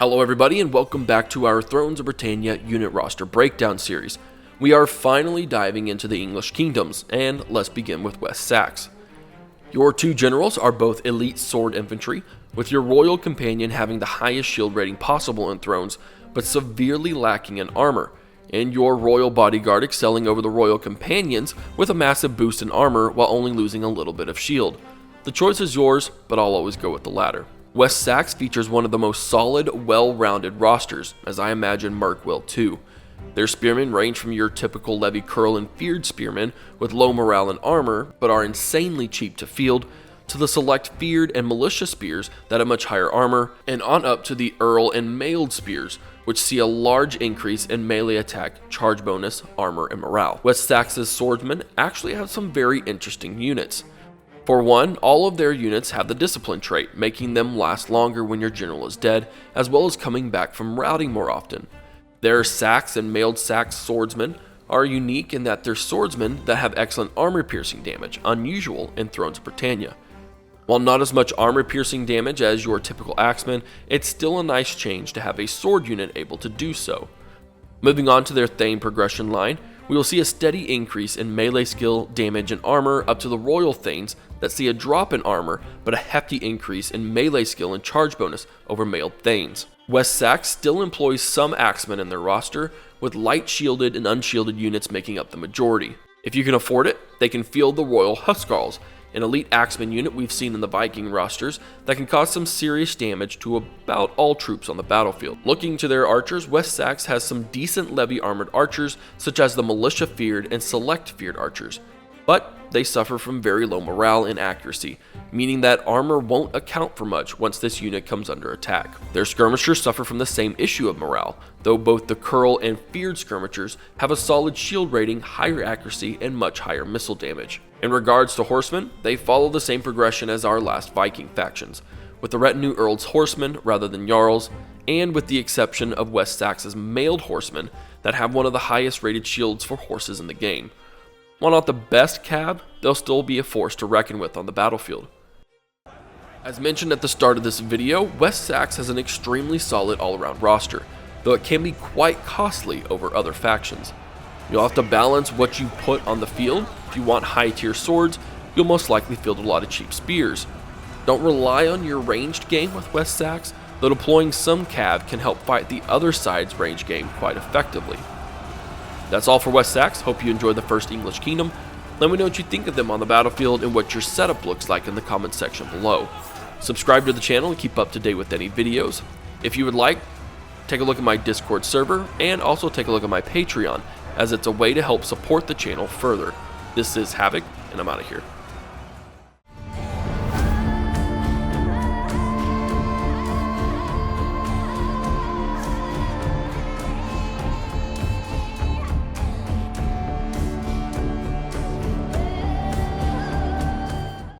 Hello everybody and welcome back to our Thrones of Britannia unit roster breakdown series. We are finally diving into the English kingdoms, and let's begin with West Seaxe. Your two generals are both elite sword infantry, with your royal companion having the highest shield rating possible in Thrones, but severely lacking in armor, and your royal bodyguard excelling over the royal companions with a massive boost in armor while only losing a little bit of shield. The choice is yours, but I'll always go with the latter. West Seaxe features one of the most solid, well-rounded rosters, as I imagine Merc will too. Their spearmen range from your typical Levy Curl and Feared spearmen with low morale and armor, but are insanely cheap to field, to the select Feared and Militia spears that have much higher armor, and on up to the Earl and Mailed spears, which see a large increase in melee attack, charge bonus, armor, and morale. West Seaxe's swordsmen actually have some very interesting units. For one, all of their units have the discipline trait, making them last longer when your general is dead, as well as coming back from routing more often. Their Seaxe and Mailed Seaxe swordsmen are unique in that they're swordsmen that have excellent armor-piercing damage, unusual in Thrones of Britannia. While not as much armor-piercing damage as your typical Axman, it's still a nice change to have a sword unit able to do so. Moving on to their Thane progression line, we will see a steady increase in melee skill, damage, and armor up to the Royal Thanes that see a drop in armor but a hefty increase in melee skill and charge bonus over Mailed Thanes. West Seaxe still employs some Axmen in their roster, with light shielded and unshielded units making up the majority. If you can afford it, they can field the Royal Huskarls, an elite Axman unit we've seen in the Viking rosters that can cause some serious damage to about all troops on the battlefield. Looking to their archers, West Seaxe has some decent levy armored archers such as the Militia Feared and Select Feared archers, but they suffer from very low morale and accuracy, meaning that armor won't account for much once this unit comes under attack. Their skirmishers suffer from the same issue of morale, though both the Curl and Feared skirmishers have a solid shield rating, higher accuracy, and much higher missile damage. In regards to horsemen, they follow the same progression as our last Viking factions, with the retinue Earl's horsemen rather than Jarls, and with the exception of West Seaxe's Mailed horsemen that have one of the highest rated shields for horses in the game. While not the best cab, they'll still be a force to reckon with on the battlefield. As mentioned at the start of this video, West Seaxe has an extremely solid all-around roster, though it can be quite costly over other factions. You'll have to balance what you put on the field. If you want high-tier swords, you'll most likely field a lot of cheap spears. Don't rely on your ranged game with West Seaxe, though deploying some cav can help fight the other side's ranged game quite effectively. That's all for West Seaxe. Hope you enjoyed the first English kingdom. Let me know what you think of them on the battlefield and what your setup looks like in the comments section below. Subscribe to the channel and keep up to date with any videos. If you would like, take a look at my Discord server and also take a look at my Patreon, as it's a way to help support the channel further. This is Havoc, and I'm out of here.